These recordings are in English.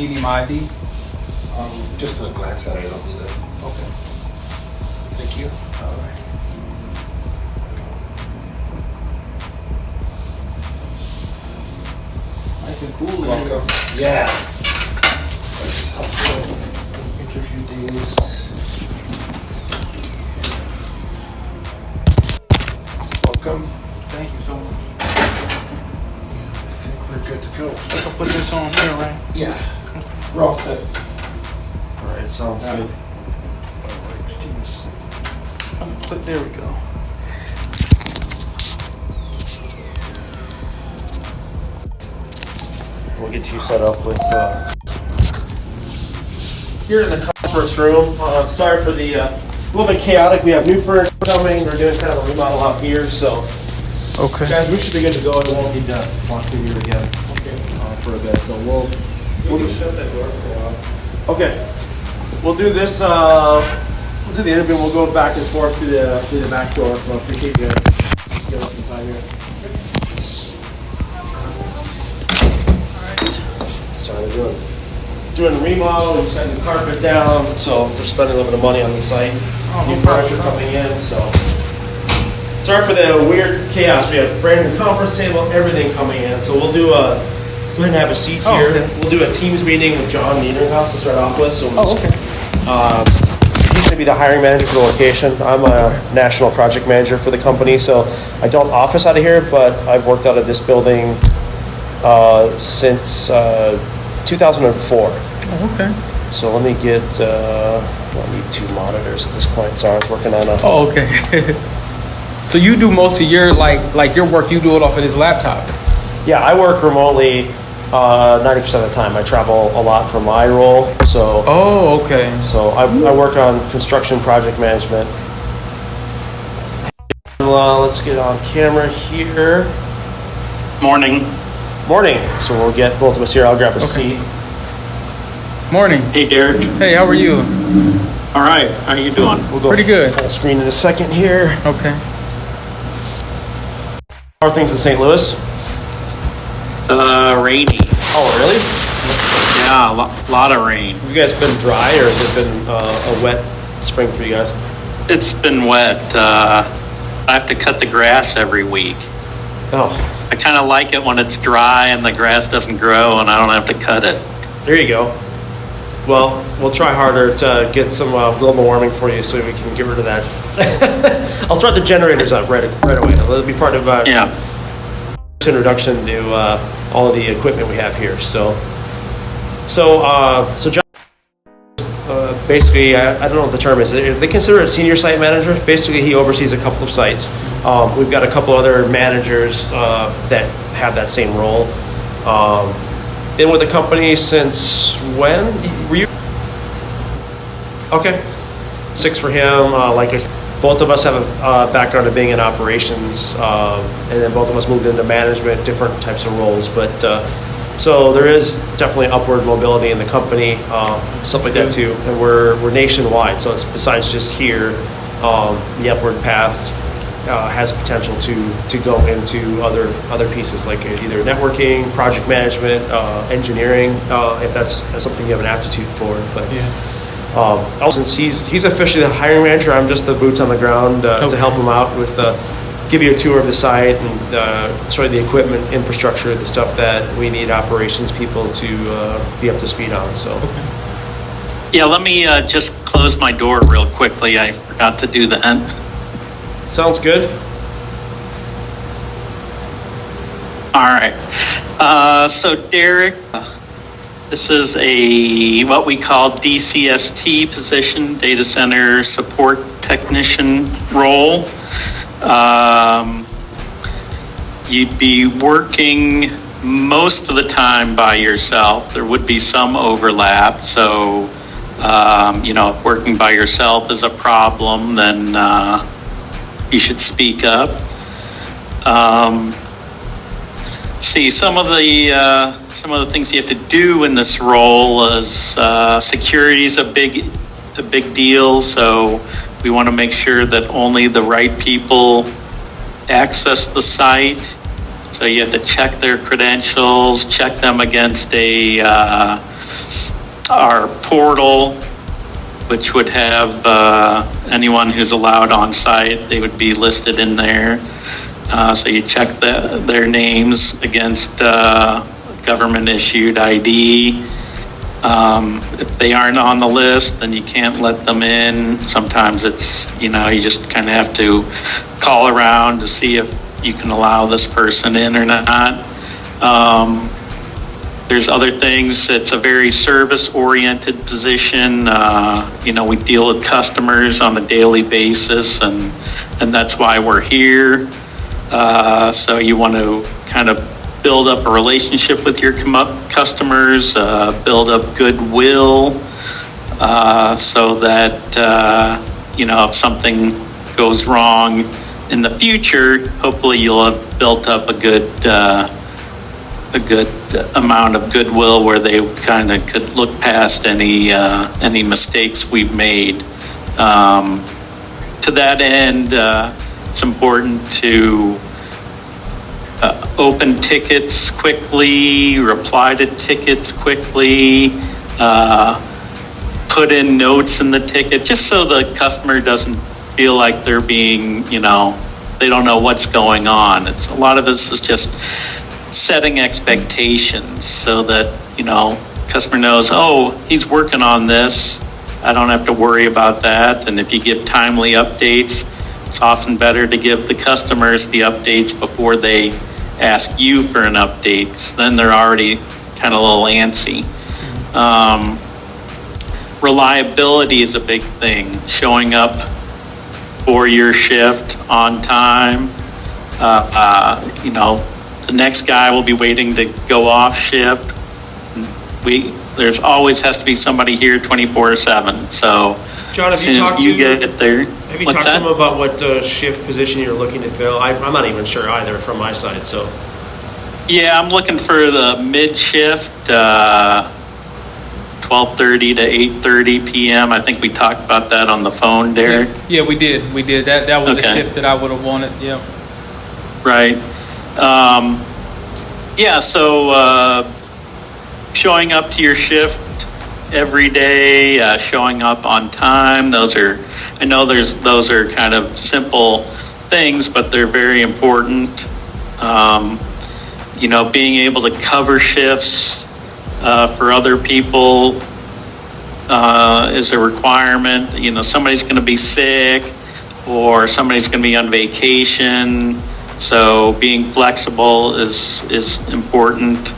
Do you need my ID? Just a glance at it, I don't need it. Okay. Thank you. All right. Nice and cool. Welcome. Yeah. This is helpful. Interview days. Welcome. Thank you so much. I think we're good to go. I can put this on here, right? Yeah. We're all set. All right, sounds good. There we go. We'll get you set up with, here in the conference room. Sorry for the, a little bit chaotic. We have new furniture coming. We're doing kind of a remodel out here, so. Okay. Guys, we should be good to go. It won't need to walk through here again. Okay. For a bit, so we'll shut that door for a while. Okay. We'll do this, we'll do the interview. We'll go back and forth through the back door, so I appreciate you giving us some time here. Sorry, we're doing a remodel, we're setting the carpet down, so we're spending a little bit of money on the site. New furniture coming in, so. Sorry for the weird chaos. We have brand new conference table, everything coming in, so we'll do go ahead and have a seat here. Okay. We'll do a Teams meeting with John Niederhaus to start off with. So we'll okay. He's going to be the hiring manager for the location. I'm a national project manager for the company, so I don't office out of here, but I've worked out of this building since 2004. Oh, okay. So let me get, I need 2 monitors at this point. Sorry, I was working on a... Oh, okay. So you do most of your like your work, you do it off of this laptop? Yeah, I work remotely 90% of the time. I travel a lot for my role, so... Oh, okay. So I work on construction project management. Let's get on camera here. Morning. Morning. So we'll get both of us here. I'll grab a seat. Morning. Hey, Derek. Hey, how are you? All right. How you doing? We'll go Pretty good. full screen in a second here. Okay. How are things in St. Louis? Rainy. Oh, really? Yeah, a lot of rain. Have you guys been dry, or has it been a wet spring for you guys? It's been wet. I have to cut the grass every week. Oh, I kind of like it when it's dry and the grass doesn't grow and I don't have to cut it. there you go. Well, we'll try harder to get some global warming for you so we can get rid of that. I'll start the generators up right away. It'll be part of Yeah. introduction to all of the equipment we have here. So John, basically, I don't know what the term is. They consider it senior site manager. Basically, he oversees a couple of sites. We've got a couple other managers that have that same role. Been with the company since when? Were you? Okay. 6 for him. Like I said, both of us have a background of being in operations, and then both of us moved into management, different types of roles. But so there is definitely upward mobility in the company, stuff like that too. And we're nationwide, so it's besides just here, the upward path has potential to go into other pieces like either networking, project management, engineering, if that's something you have an aptitude for. But since he's officially the hiring manager, I'm just the boots on the ground to help him out with give you a tour of the site and show you the equipment, infrastructure, the stuff that we need operations people to be up to speed on. So Yeah, let me just close my door real quickly. I forgot to do that. sounds good. All right. So Derek, this is what we call DCST position, data center support technician role. You'd be working most of the time by yourself. There would be some overlap. So, if working by yourself is a problem, then you should speak up. Some of the things you have to do in this role is security is a big deal. So we want to make sure that only the right people access the site. So you have to check their credentials, check them against a our portal, which would have anyone who's allowed on site. They would be listed in there. So you check their names against government-issued ID. If they aren't on the list, then you can't let them in. Sometimes it's, you just kind of have to call around to see if you can allow this person in or not. There's other things. It's a very service-oriented position. We deal with customers on a daily basis, and that's why we're here. So you want to kind of build up a relationship with your customers, build up goodwill, so that, if something goes wrong in the future, hopefully you'll have built up a good amount of goodwill where they kind of could look past any mistakes we've made. To that end, it's important to open tickets quickly, reply to tickets quickly, put in notes in the ticket, just so the customer doesn't feel like they're being, they don't know what's going on. A lot of this is just setting expectations so that, customer knows, oh, he's working on this. I don't have to worry about that. And if you give timely updates, it's often better to give the customers the updates before they ask you for an update. So then they're already kind of a little antsy. Reliability is a big thing. Showing up for your shift on time. The next guy will be waiting to go off shift. There's always has to be somebody here 24/7. So John, as soon as you get there, have you talked to them about what shift position you're looking to fill? I'm not even sure either from my side. So yeah, I'm looking for the mid shift, 12:30 to 8:30 p.m. I think we talked about that on the phone, Derek. Yeah, we did. That was Okay. a shift that I would have wanted. Yeah. Right. So showing up to your shift every day, showing up on time, those are kind of simple things, but they're very important. Being able to cover shifts for other people is a requirement. Somebody's going to be sick or somebody's going to be on vacation. So being flexible is important.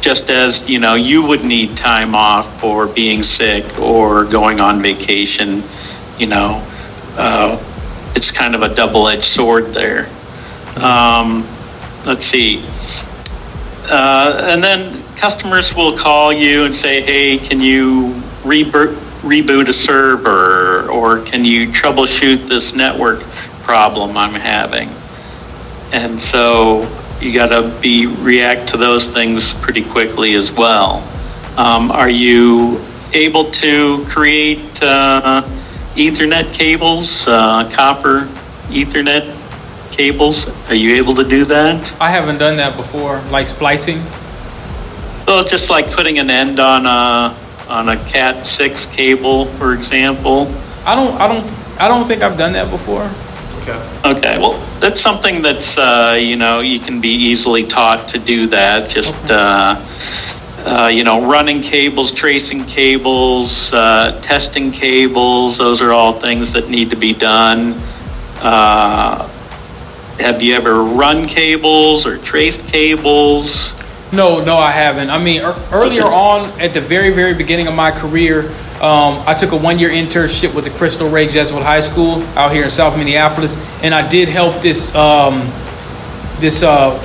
Just as, you would need time off for being sick or going on vacation, it's kind of a double-edged sword there. Let's see. And then customers will call you and say, hey, can you reboot a server, or can you troubleshoot this network problem I'm having? And so you got to react to those things pretty quickly as well. Are you able to create Ethernet cables, copper Ethernet cables? Are you able to do that? I haven't done that before, like splicing. Well, just like putting an end on a Cat 6 cable, for example. I don't think I've done that before. Okay, well, that's something that's, you can be easily taught to do that. Just, running cables, tracing cables, testing cables, those are all things that need to be done. Have you ever run cables or traced cables? No, I haven't. I mean, earlier on, at the very, very beginning of my career, I took a 1-year internship with the Crystal Ray Jesuit High School out here in South Minneapolis, and I did help this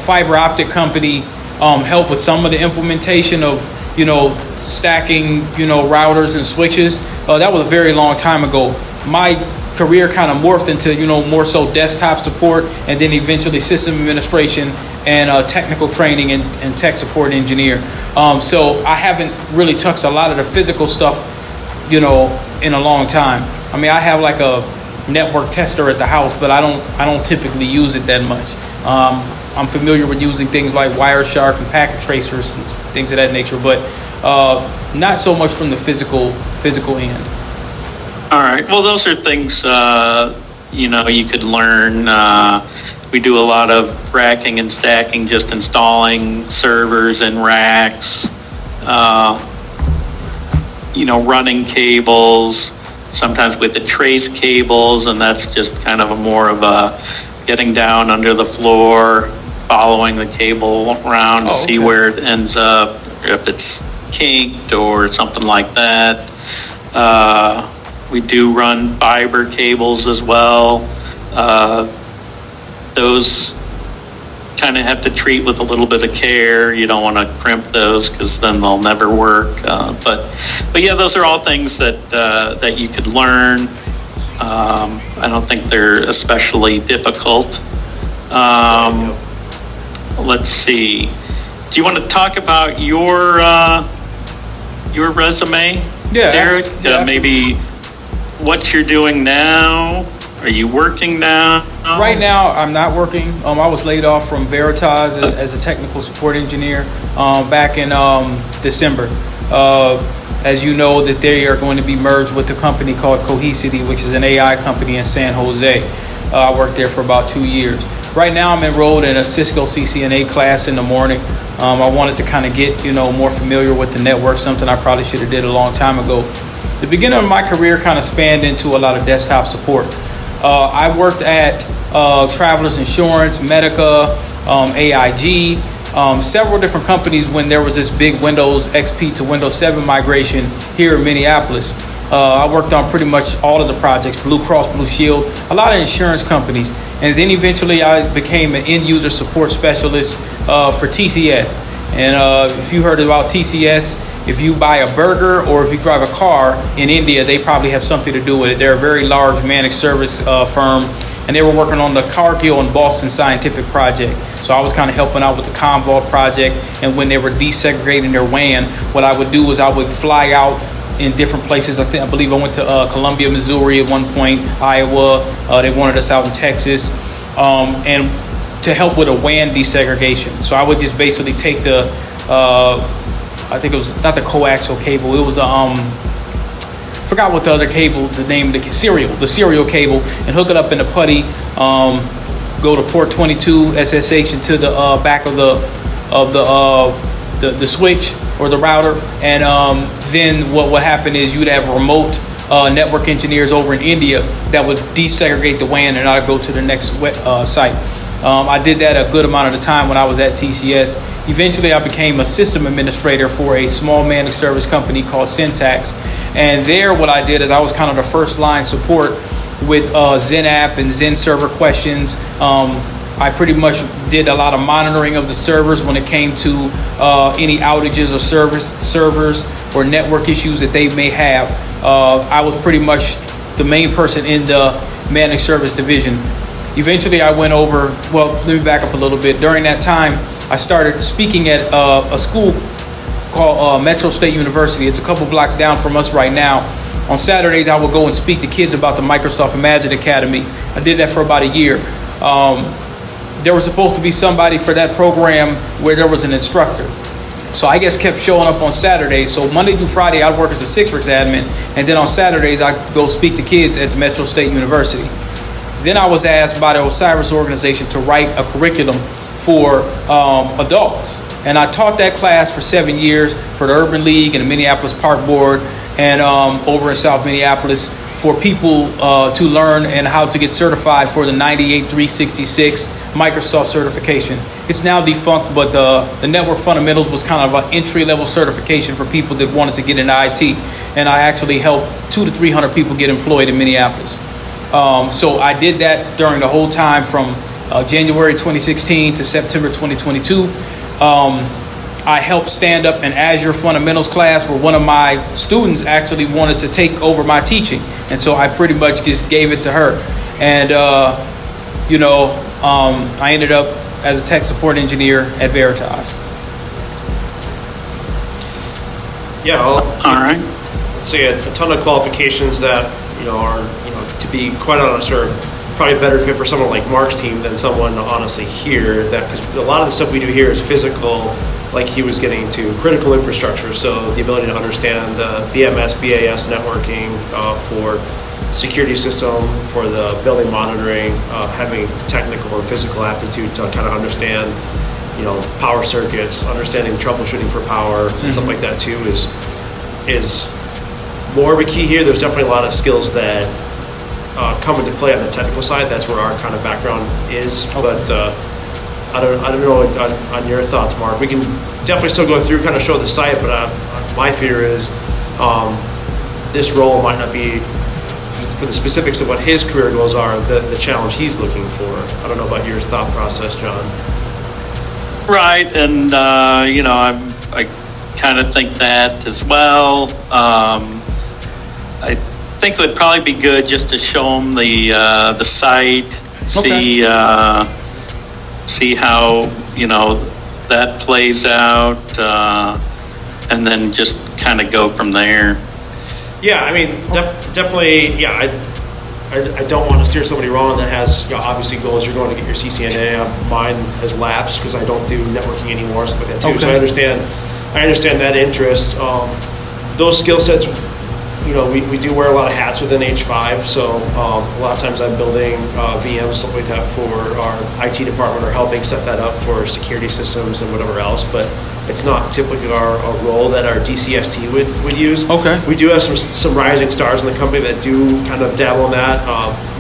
fiber optic company help with some of the implementation of, stacking, routers and switches. That was a very long time ago. My career kind of morphed into, more so desktop support, and then eventually system administration and technical training and tech support engineer. So I haven't really touched a lot of the physical stuff, in a long time. I mean, I have like a network tester at the house, but I don't typically use it that much. I'm familiar with using things like Wireshark and packet tracers and things of that nature, but not so much from the physical end. All right. Well, those are things, you could learn. We do a lot of racking and stacking, just installing servers and racks, running cables, sometimes with the trace cables, and that's just kind of more of a getting down under the floor, following the cable around to see where it ends up, if it's kinked or something like that. We do run fiber cables as well. Those kind of have to treat with a little bit of care. You don't want to crimp those because then they'll never work. But yeah, those are all things that you could learn. I don't think they're especially difficult. Let's see. Do you want to talk about your resume, Yeah, Derek? yeah. Maybe what you're doing now. Are you working now? Right now, I'm not working. I was laid off from Veritas as a technical support engineer back in December. As you know, that they are going to be merged with a company called Cohesity, which is an AI company in San Jose. I worked there for about 2 years. Right now, I'm enrolled in a Cisco CCNA class in the morning. I wanted to kind of get more familiar with the network, something I probably should have did a long time ago. The beginning of my career kind of spanned into a lot of desktop support. I worked at Travelers Insurance, Medica, AIG, several different companies when there was this big Windows XP to Windows 7 migration here in Minneapolis. I worked on pretty much all of the projects, Blue Cross Blue Shield, a lot of insurance companies. And then eventually I became an end user support specialist for TCS. And if you heard about TCS, if you buy a burger or if you drive a car in India, they probably have something to do with it. They're a very large managed service firm, and they were working on the Cargill and Boston Scientific project. So I was kind of helping out with the Commvault project, and when they were desegregating their WAN, what I would do is I would fly out in different places. I believe I went to Columbia, Missouri at one point, Iowa. They wanted us out in Texas, and to help with a WAN desegregation. So I would just basically take the I think it was not the coaxial cable. It was forgot what the other cable, the name of the serial cable, and hook it up in the putty. Go to port 22 SSH into the back of the switch or the router, and then what would happen is you'd have remote network engineers over in India that would desegregate the WAN, and I'd go to the next site. I did that a good amount of the time when I was at TCS. Eventually, I became a system administrator for a small managed service company called Syntax. And there, what I did is I was kind of the first line support with XenApp and Xen server questions. I pretty much did a lot of monitoring of the servers when it came to any outages or servers or network issues that they may have. I was pretty much the main person in the managed service division. Eventually, I went over, let me back up a little bit. During that time, I started speaking at a school called Metro State University. It's a couple blocks down from us right now. On Saturdays, I would go and speak to kids about the Microsoft Imagine Academy. I did that for about a year. There was supposed to be somebody for that program where there was an instructor. So I just kept showing up on Saturdays. So Monday through Friday, I'd work as a Citrix admin. And then on Saturdays, I'd go speak to kids at the Metro State University. Then I was asked by the Osiris organization to write a curriculum for adults. And I taught that class for 7 years for the Urban League and the Minneapolis Park Board and over in South Minneapolis for people to learn and how to get certified for the 98.366 Microsoft certification. It's now defunct, but the Network Fundamentals was kind of an entry-level certification for people that wanted to get into IT. And I actually helped 200 to 300 people get employed in Minneapolis. So I did that during the whole time from January 2016 to September 2022. I helped stand up an Azure Fundamentals class where one of my students actually wanted to take over my teaching. And so I pretty much just gave it to her. And, I ended up as a tech support engineer at Veritas. Yeah, All right. let's say a ton of qualifications that are, to be quite honest, are probably a better fit for someone like Mark's team than someone honestly here. That because a lot of the stuff we do here is physical, like he was getting to critical infrastructure. So the ability to understand the BMS, BAS networking for security system, for the building monitoring, having technical and physical aptitude to kind of understand, power circuits, understanding troubleshooting for power and stuff like that too is more of a key here. There's definitely a lot of skills that come into play on the technical side. That's where our kind of background is. But I don't know on your thoughts, Mark. We can definitely still go through, kind of show the site, but my fear is this role might not be, for the specifics of what his career goals are, the challenge he's looking for. I don't know about your thought process, John. Right, and I kind of think that as well. I think it would probably be good just to show them the site, see how that plays out, and then just kind of go from there. Yeah, I mean, definitely. Yeah, I don't want to steer somebody wrong that has obviously goals. You're going to get your CCNA. Mine has lapsed because I don't do networking anymore, stuff like that too. Okay. So I understand that interest. Those skill sets, we do wear a lot of hats within H5. So a lot of times I'm building VMs, stuff like that for our IT department, or helping set that up for security systems and whatever else. But it's not typically our role that our DCST would use. Okay. We do have some rising stars in the company that do kind of dabble in that.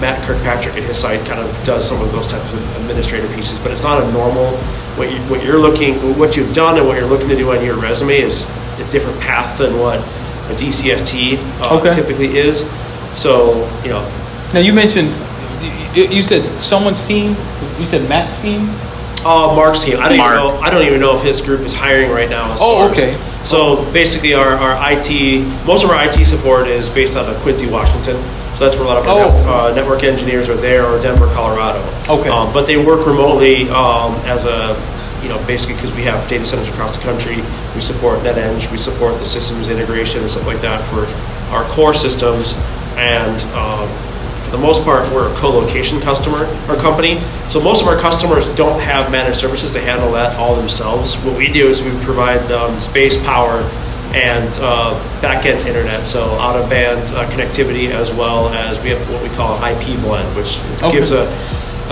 Matt Kirkpatrick at his site kind of does some of those types of administrative pieces, but it's not a normal. What you've done and what you're looking to do on your resume is a different path than what a DCST typically is. So Now you mentioned, you said someone's team. You said Matt's team. Mark's team. I Mark. don't even know if his group is hiring right now. Okay. So basically, our IT, most of our IT support is based out of Quincy, Washington. So that's where a lot of our network engineers are there, or Denver, Colorado. Okay. But they work remotely as a, basically because we have data centers across the country. We support NetEng, we support the systems integration and stuff like that for our core systems. And for the most part, we're a co-location customer or company. So most of our customers don't have managed services. They handle that all themselves. What we do is we provide space, power, and back-end internet, so out-of-band connectivity, as well as we have what we call an IP blend, which gives a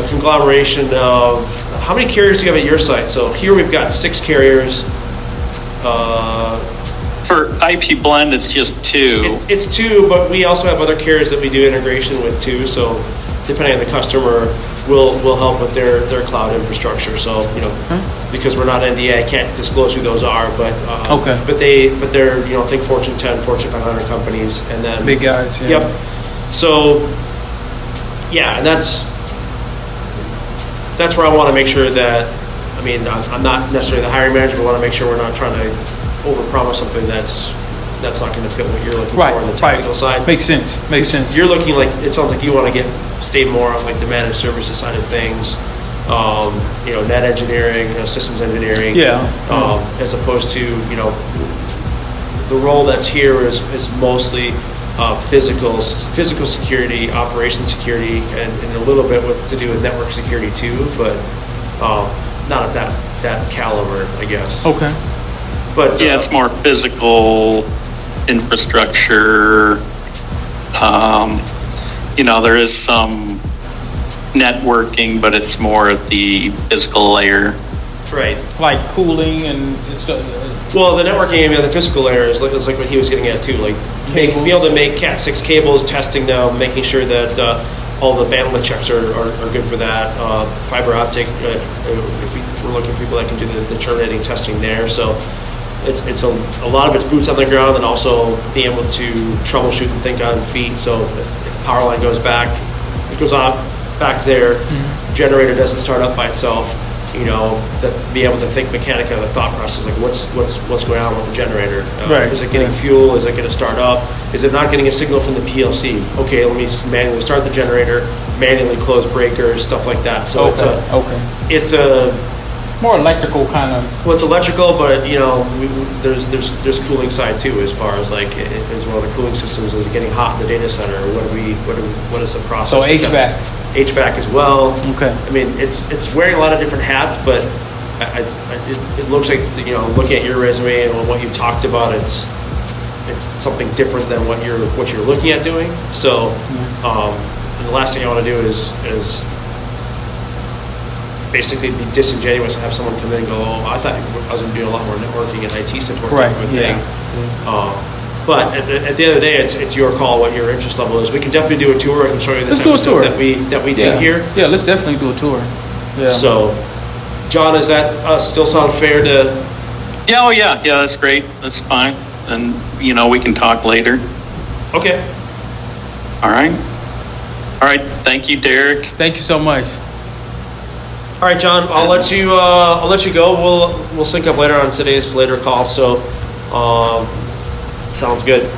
conglomeration of, how many carriers do you have at your site? So here we've got 6 carriers. For IP blend, it's just 2. It's 2, but we also have other carriers that we do integration with too. So depending on the customer, we'll help with their cloud infrastructure. So because we're not NDA, I can't disclose who those are, but but they're think Fortune 10, Fortune 500 companies, and then Big guys. Yeah. Yep. So and that's where I want to make sure that, I'm not necessarily the hiring manager, but I want to make sure we're not trying to overpromise something that's not going to fit what you're looking for on the technical side. Makes sense. You're looking like, it sounds like you want to stay more on like the managed services side of things, net engineering, systems engineering. As opposed to, the role that's here is mostly physical security, operations security, and a little bit to do with network security too, but not at that caliber, I guess. Okay. But it's more physical infrastructure. There is some networking, but it's more at the physical layer. Right. Like cooling and stuff. Well, the networking, the physical layer is like what he was getting at too. Like be able to make Cat 6 cables, testing them, making sure that all the bandwidth checks are good for that. Fiber optic, if we're looking for people that can do the terminating testing there. So it's a lot of it's boots on the ground, and also being able to troubleshoot and think on feet. So if the power line goes back there, generator doesn't start up by itself. That be able to think mechanically on the thought process, like what's going on with the generator? Is it getting fuel? Is it going to start up? Is it not getting a signal from the PLC? Okay, let me just manually start the generator, manually close breakers, stuff like that. So it's a more electrical kind of. Well, it's electrical, but there's cooling side too, as far as like as well. The cooling systems, is it getting hot in the data center? What is the process? So HVAC. HVAC as well. Okay. I mean, it's wearing a lot of different hats, but it looks like, you know, looking at your resume and what you talked about, it's something different than what you're looking at doing. So, and the last thing I want to do is basically be disingenuous and have someone come in and go, oh, I thought I was going to do a lot more networking and IT support Right, type of yeah. thing. But at the end of the day, it's your call what your interest level is. We can definitely do a tour. I can show you the Let's type do a of stuff tour. that we Yeah. do here. Yeah, let's definitely do a tour. Yeah. So, John, does that still sound fair to? Yeah, oh yeah, that's great. That's fine. And, you know, we can talk later. Okay. All right. All right. Thank you, Derek. Thank you so much. All right, John. I'll let you go. We'll sync up later on today's later call. So, sounds good.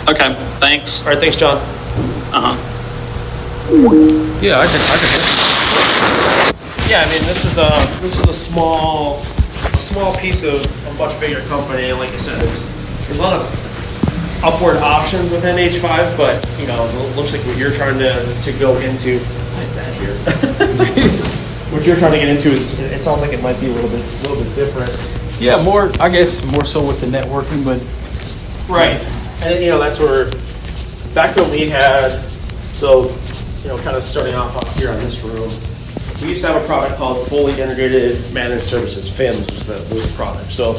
Okay. Thanks. All right. Thanks, John. Uh-huh. Yeah, I can. Yeah, I mean, this is a small piece of a much bigger company, and like I said, there's a lot of upward options within H5, but you know, it looks like what you're trying to go into. Why is that here? What you're trying to get into is, it sounds like it might be a little bit different. Yeah, I guess more so with the networking, but Right, and you know, that's where back when we had, so you know, kind of starting off here on this room. We used to have a product called Fully Integrated Managed Services, FIMS was the product. So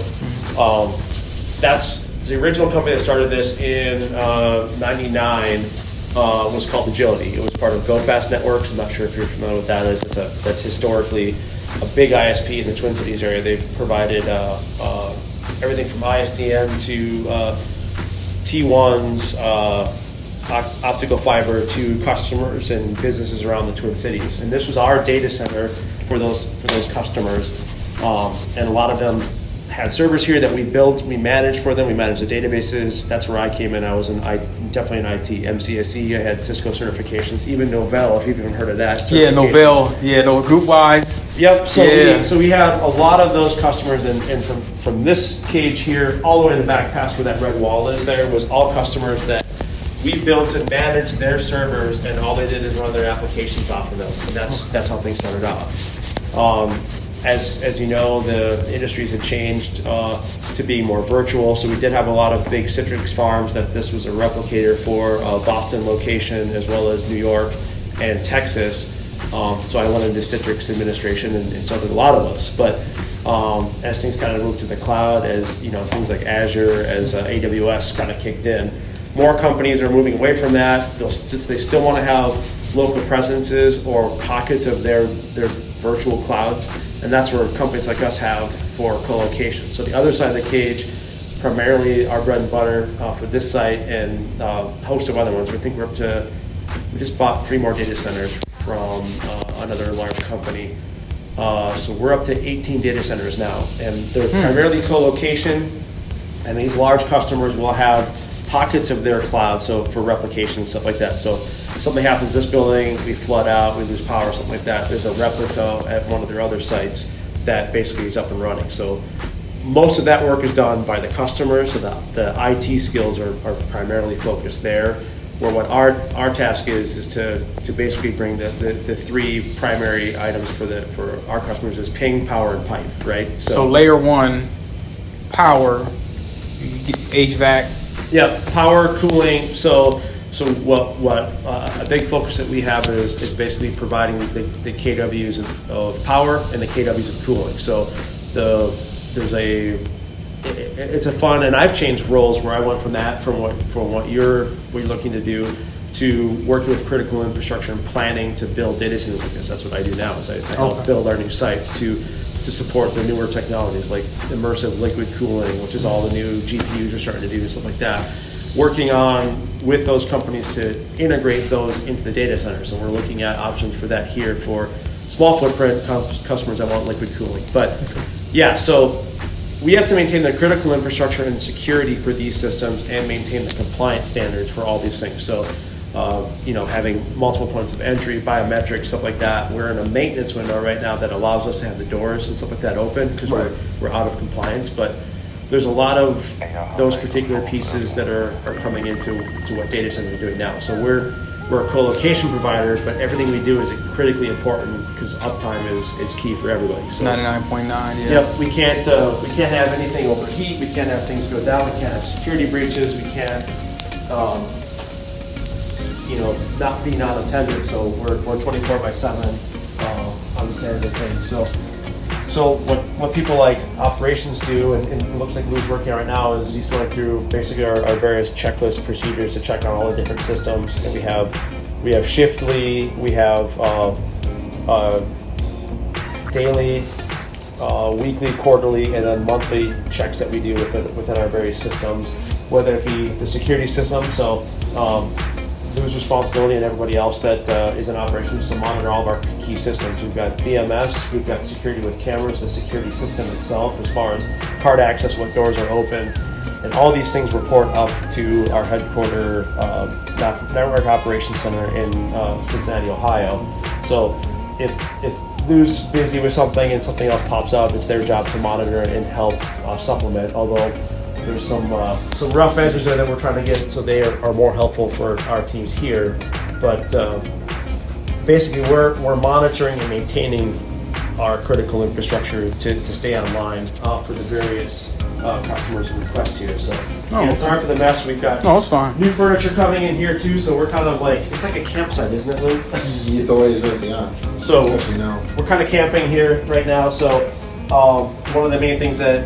that's the original company that started this in '99 was called Agility. It was part of GoFast Networks. I'm not sure if you're familiar with that. That's historically a big ISP in the Twin Cities area. They've provided everything from ISDN to T1s, optical fiber to customers and businesses around the Twin Cities. And this was our data center for those customers. And a lot of them had servers here that we built, we managed for them, we managed the databases. That's where I came in. I was definitely in IT, MCSE, I had Cisco certifications, even Novell, if you've even heard of that. yeah, Novell, group wide. Yep, so, Yeah. we had a lot of those customers, and from this cage here, all the way in the back past where that red wall is there, was all customers that we built and managed their servers, and all they did is run their applications off of them. And that's how things started out. As you know, the industries had changed to being more virtual, so we did have a lot of big Citrix farms that this was a replicator for, Boston location, as well as New York and Texas. So I went into Citrix administration, and so did a lot of us. But as things kind of moved to the cloud, as you know, things like Azure, as AWS kind of kicked in, more companies are moving away from that. They still want to have local presences or pockets of their virtual clouds, and that's where companies like us have for co-location. So the other side of the cage, primarily our bread and butter for this site and a host of other ones. We just bought 3 more data centers from another large company. So we're up to 18 data centers now, and they're primarily co-location, and these large customers will have pockets of their cloud, so for replication and stuff like that. So if something happens in this building, we flood out, we lose power, something like that, there's a replica at one of their other sites that basically is up and running. So most of that work is done by the customer, so the IT skills are primarily focused there. Where what our task is to basically bring the 3 primary items for our customers is ping, power, and pipe, right? So layer 1, power, HVAC. Yeah, power, cooling. So what a big focus that we have is basically providing the KWs of power and the KWs of cooling. So it's a fun, and I've changed roles where I went from what you're looking to do to working with critical infrastructure and planning to build data centers like this. That's what I do now. Is I help build our new sites to support the newer technologies like immersive liquid cooling, which is all the new GPUs are starting to do and stuff like that. Working on with those companies to integrate those into the data centers. So we're looking at options for that here for small footprint customers that want liquid cooling. But yeah, so we have to maintain the critical infrastructure and security for these systems and maintain the compliance standards for all these things. So, having multiple points of entry, biometrics, stuff like that. We're in a maintenance window right now that allows us to have the doors and stuff like that open because we're out of compliance. But there's a lot of those particular pieces that are coming into what data centers are doing now. So we're we're a co-location provider, but everything we do is critically important because uptime is key for everybody. So 99.9. Yeah. yep, we can't have anything overheat. We can't have things go down. We can't have security breaches. We can't not be non-attended. So we're 24/7 on the standard thing. So what people like operations do, and it looks like Lou's working on right now, is he's going through basically our various checklist procedures to check on all the different systems. And we have Shiftly, we have daily, weekly, quarterly, and then monthly checks that we do within our various systems, whether it be the security system. So Lou's responsibility and everybody else that is in operations to monitor all of our key systems. We've got BMS, we've got security with cameras, the security system itself as far as card access, what doors are open, and all these things report up to our headquarter network operations center in Cincinnati, Ohio. So if Lou's busy with something and something else pops up, it's their job to monitor and help supplement, although there's some rough edges there that we're trying to get, so they are more helpful for our teams here. But basically, we're monitoring and maintaining our critical infrastructure to stay online for the various customers and requests here. So sorry for the mess. We've got No, it's fine. new furniture coming in here too, so we're kind of like, it's like a campsite, isn't it, Lou? The way is yeah. So Especially now. we're kind of camping here right now. So one of the main things that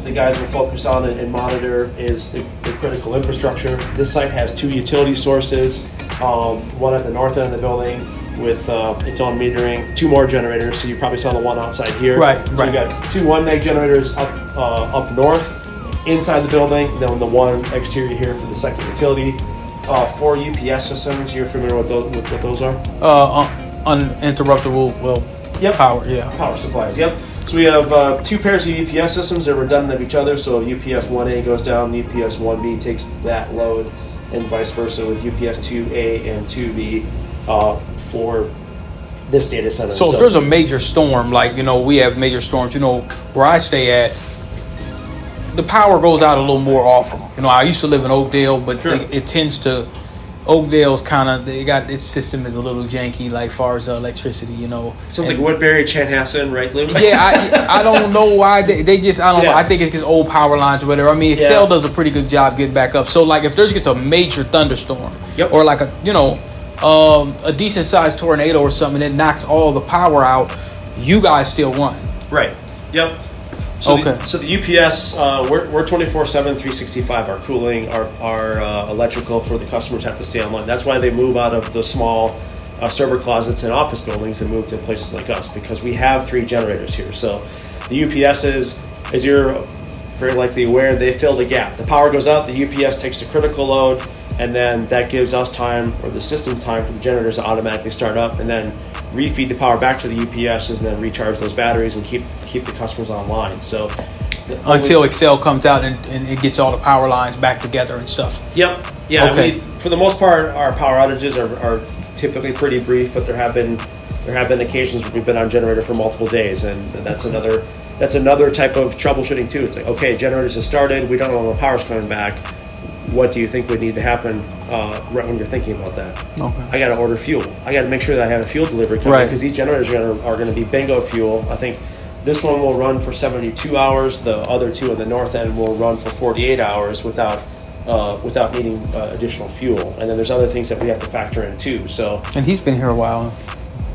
the guys will focus on and monitor is the critical infrastructure. This site has 2 utility sources, one at the north end of the building with its own metering, 2 more generators. So you probably saw the one outside here. Right. So you got 2 1 meg generators up north inside the building, then the one exterior here for the second utility. 4 UPS systems. You're familiar with what those are? Uninterruptible, Yep. power, yeah. Power supplies, yep. So we have 2 pairs of UPS systems. They're redundant of each other, so if UPS 1A goes down, UPS 1B takes that load, and vice versa with UPS 2A and 2B for this data center. So if there's a major storm, like, we have major storms, where I stay at, the power goes out a little more often. I used to live in Oakdale, but Sure. it tends to, Oakdale's kind of, its system is a little janky, like far as electricity, Sounds like Woodbury, Chanhassen, right, Lou? Yeah, I don't know why they just, I don't know. Yeah. I think it's just old power lines or whatever. I mean, Excel does a pretty good job getting back up. So like if there's just a major thunderstorm, Yep. or like a decent sized tornado or something that knocks all the power out, you guys still run. Right. Yep. So Okay. The UPS, we're 24/7, 365. Our cooling, our electrical for the customers have to stay online. That's why they move out of the small server closets in office buildings and move to places like us, because we have 3 generators here. So the UPSs, as you're very likely aware, they fill the gap. The power goes out, the UPS takes the critical load, and then that gives us time, or the system time, for the generators to automatically start up and then refeed the power back to the UPSs and then recharge those batteries and keep the customers online. So Until Excel comes out and it gets all the power lines back together and stuff. Yep. Yeah. Okay. For the most part, our power outages are typically pretty brief, but there have been occasions where we've been on generator for multiple days, and that's another type of troubleshooting too. It's like, okay, generators have started, we don't know when the power's coming back. What do you think would need to happen right when you're thinking about that? Okay. I got to order fuel. I got to make sure that I have a fuel delivery coming, Right. because these generators are going to be bingo fuel. I think this one will run for 72 hours. The other 2 on the north end will run for 48 hours without needing additional fuel. And then there's other things that we have to factor in too. So And he's been here a while,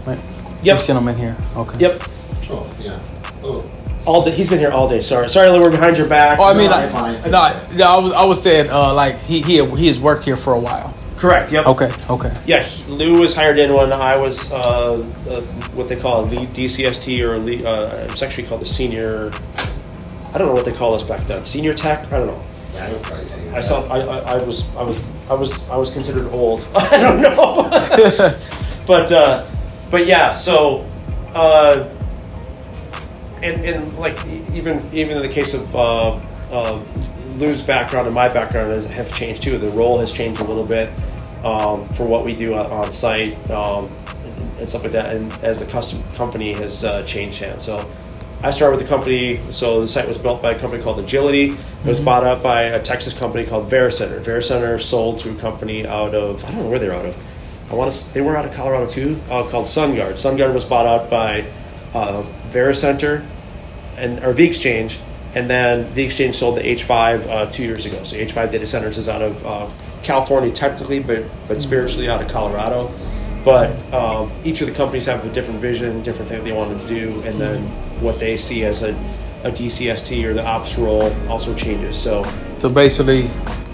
right? Yep. This gentleman here. Okay. yep, Oh, yeah. Oh, all day. He's been here all day. Sorry, Lou, we're behind your back. Oh, I mean, No, fine. I was saying, like he has worked here for a while. Correct. Yep. Okay. Yeah, Lou was hired in when I was what they call a lead DCST, or a lead, it's actually called the senior. I don't know what they call us back then. Senior tech. I don't know. yeah, you'll probably see I that. saw. I was considered old. I don't know. but yeah. So, and like even in the case of Lou's background and my background have changed too. The role has changed a little bit for what we do on site and stuff like that. And as the custom company has changed hands, so I started with the company, so the site was built by a company called Agility. It was bought up by a Texas company called Vericenter. Vericenter sold to a company out of, I don't know where they're out of. They were out of Colorado too, called SunGard. SunGard was bought out by Vericenter or V-Exchange, and then V-Exchange sold to H5 2 years ago. So H5 Data Centers is out of California technically, but spiritually out of Colorado. But each of the companies have a different vision, different thing they want to do, and then what they see as a DCST or the ops role also changes. So basically,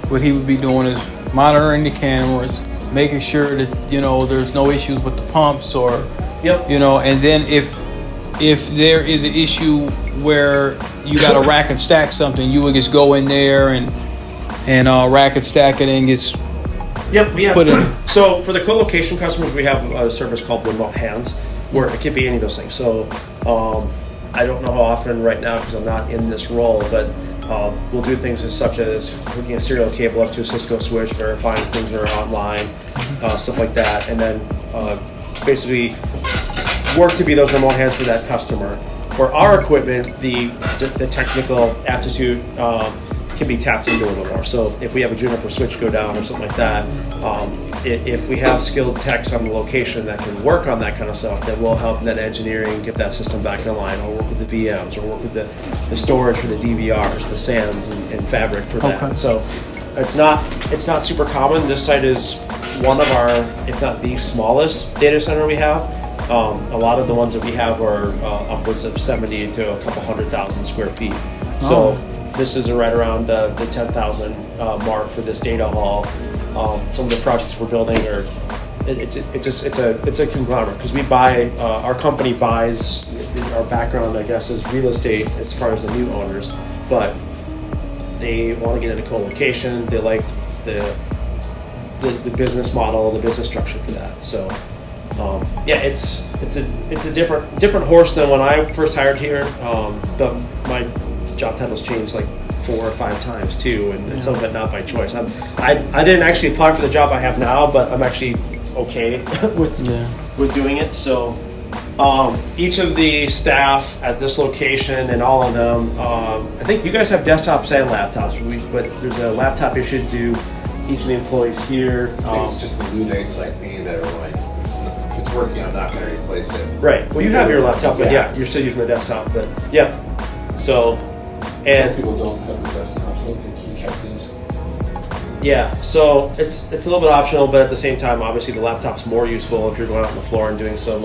what he would be doing is monitoring the cameras, making sure that there's no issues with the pumps or Yep. and then if there is an issue where you got to rack and stack something, you would just go in there and rack and stack it and just Yep, we have. Put in. So for the co-location customers, we have a service called Remote Hands, where it could be any of those things. So I don't know how often right now because I'm not in this role, but we'll do things such as hooking a serial cable up to a Cisco switch, verifying things are online, stuff like that, and then basically work to be those remote hands for that customer. For our equipment, the technical aptitude can be tapped into a little more. So if we have a Juniper switch go down or something like that, if we have skilled techs on the location that can work on that kind of stuff, then we'll help net engineering get that system back online, or work with the VMs, or work with the storage for the DVRs, the SANs, and Fabric for that. Okay. So it's not super common. This site is one of our, if not the smallest data center we have. A lot of the ones that we have are upwards of 70 to a couple 100,000 square feet. So this is right around the 10,000 mark for this data hall. Some of the projects we're building are it's a conglomerate because we buy our company buys. Our background, I guess, is real estate as far as the new owners, but they want to get into co-location. They like the business model, the business structure for that. So. It's a different horse than when I first hired here. But my job titles changed like 4 or 5 times too, and some of it not by choice. I didn't actually apply for the job I have now, but I'm actually okay with doing it. So each of the staff at this location and all of them, I think you guys have desktops and laptops, but there's a laptop issued to each of the employees here. I think it's just the new dates like me that are like, if it's working, I'm not going to replace it. Right. Well, you have your laptop, but yeah, you're still using the desktop. But yeah. So, Some and people don't have the desktops. I don't think you kept these. yeah, so it's a little bit optional, but at the same time, obviously the laptop's more useful if you're going out on the floor and doing some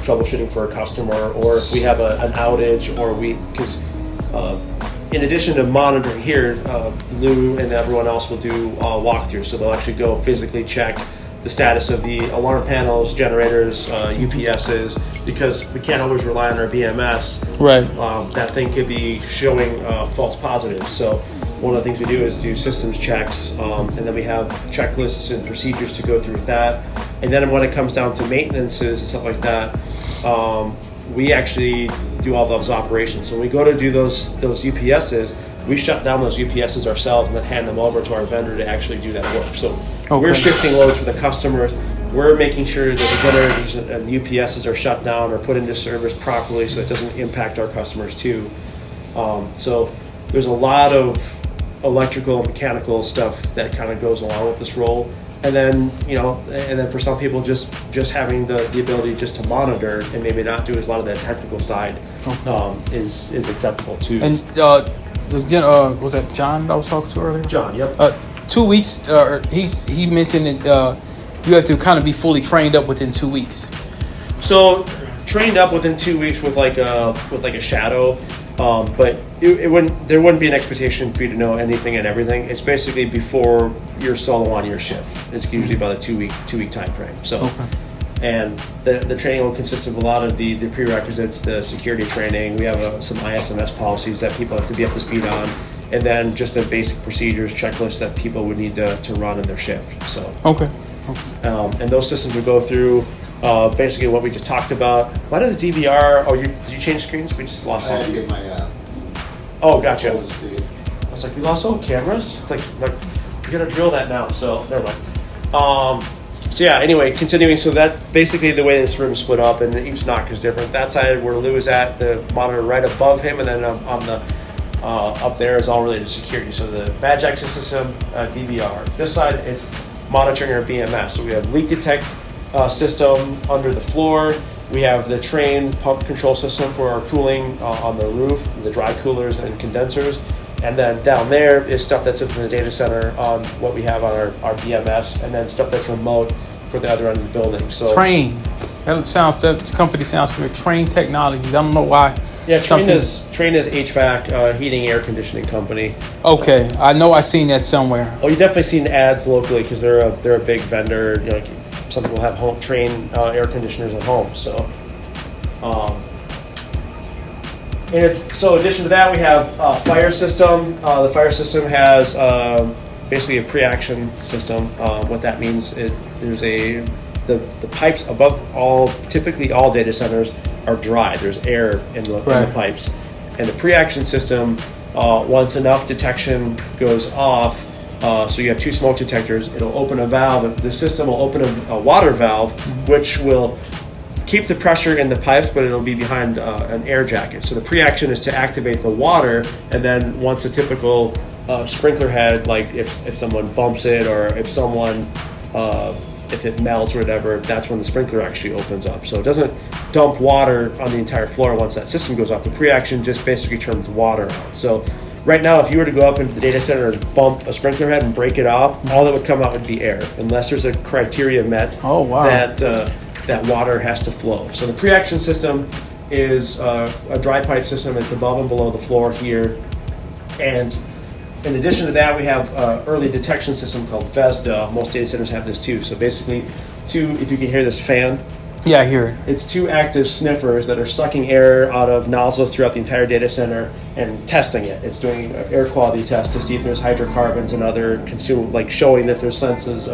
troubleshooting for a customer, or if we have an outage, or because in addition to monitoring here, Lou and everyone else will do walkthroughs, so they'll actually go physically check the status of the alarm panels, generators, UPSs, because we can't always rely on our BMS. Right. That thing could be showing false positives. So one of the things we do is do systems checks, and then we have checklists and procedures to go through with that. And then when it comes down to maintenances and stuff like that, we actually do all those operations. So when we go to do those UPSs, we shut down those UPSs ourselves and then hand them over to our vendor to actually do that work. So we're shifting loads for the customers. We're making sure that the generators and UPSs are shut down or put into service properly so it doesn't impact our customers too. So there's a lot of electrical and mechanical stuff that kind of goes along with this role. And then for some people, just having the ability just to monitor and maybe not do a lot of that technical side is acceptable too. And was that John that I was talking to earlier? John, yep. 2 weeks. He mentioned that you have to kind of be fully trained up within 2 weeks. So trained up within 2 weeks with like a shadow, but there wouldn't be an expectation for you to know anything and everything. It's basically before you're solo on your shift. It's usually about a two week time frame. So, and the training will consist of a lot of the prerequisites, the security training. We have some ISMS policies that people have to be up to speed on, and then just the basic procedures, checklists that people would need to run in their shift. So and those systems would go through basically what we just talked about. Why did the DVR? Did you change screens? We just lost I all. had to get my Oh, gotcha. oldest dude. I was like, we lost all cameras. It's like we gotta drill that now. So never mind. So yeah, anyway, continuing, so that basically the way this room is split up, and each knock is different. That side where Lou is at, the monitor right above him, and then on the up there is all related to security. So the badge access system, DVR. This side, it's monitoring our BMS. So we have leak detect system under the floor. We have the Trane pump control system for our cooling on the roof, the dry coolers and condensers. And then down there is stuff that's in the data center on what we have on our BMS, and then stuff that's remote for the other end of the building. So Trane. That company sounds familiar. Trane Technologies. I don't know why. yeah, Trane is HVAC, heating, air conditioning company. Okay, I know I seen that somewhere. Oh, you've definitely seen ads locally because they're a big vendor. You know, like some people have home Trane air conditioners at home. So, so in addition to that, we have fire system. The fire system has basically a pre-action system. What that means, there's the pipes above typically all data centers are dry. There's air in the pipes, and the pre-action system, once enough detection goes off, so you have two smoke detectors, it'll open a valve. The system will open a water valve, which will keep the pressure in the pipes, but it'll be behind an air jacket. So the pre-action is to activate the water, and then once a typical sprinkler head, like if someone bumps it or if it melts or whatever, that's when the sprinkler actually opens up. So it doesn't dump water on the entire floor once that system goes off. The pre-action just basically turns water on. So right now, if you were to go up into the data center and bump a sprinkler head and break it off, all that would come out would be air, unless there's a criteria met that water has to flow. So the pre-action system is a dry pipe system. It's above and below the floor here. And in addition to that, we have an early detection system called VESDA. Most data centers have this too. So basically, if you can hear this fan, Yeah, I hear it. it's two active sniffers that are sucking air out of nozzles throughout the entire data center and testing it. It's doing an air quality test to see if there's hydrocarbons and other showing that there's senses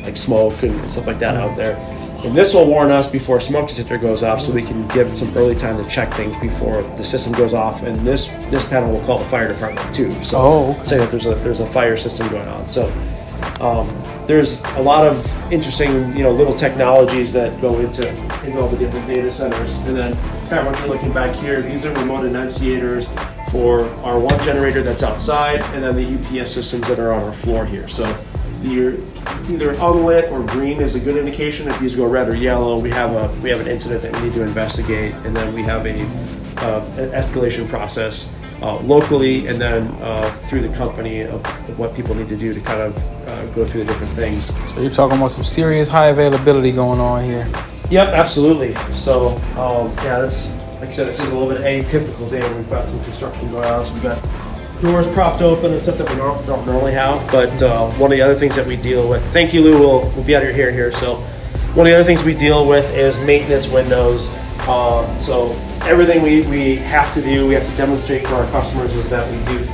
like smoke and stuff like that out there. And this will warn us before a smoke detector goes off, so we can give some early time to check things before the system goes off. And this panel will call the fire department too. So saying that there's a fire system going on. So there's a lot of interesting, little technologies that go into all the different data centers. And then kind of what you're looking back here, these are remote enunciators for our one generator that's outside, and then the UPS systems that are on our floor here. So either unlit or green is a good indication. If these go red or yellow, we have an incident that we need to investigate, and then we have an escalation process locally, and then through the company of what people need to do to kind of go through the different things. So you're talking about some serious high availability going on here. Yep, absolutely. So that's, like I said, this is a little bit atypical day. We've got some construction going on, so we've got doors propped open and stuff that we don't normally have. But one of the other things that we deal with, thank you, Lou, we'll be out of your hair here. So one of the other things we deal with is maintenance windows. So everything we have to do, we have to demonstrate for our customers is that we do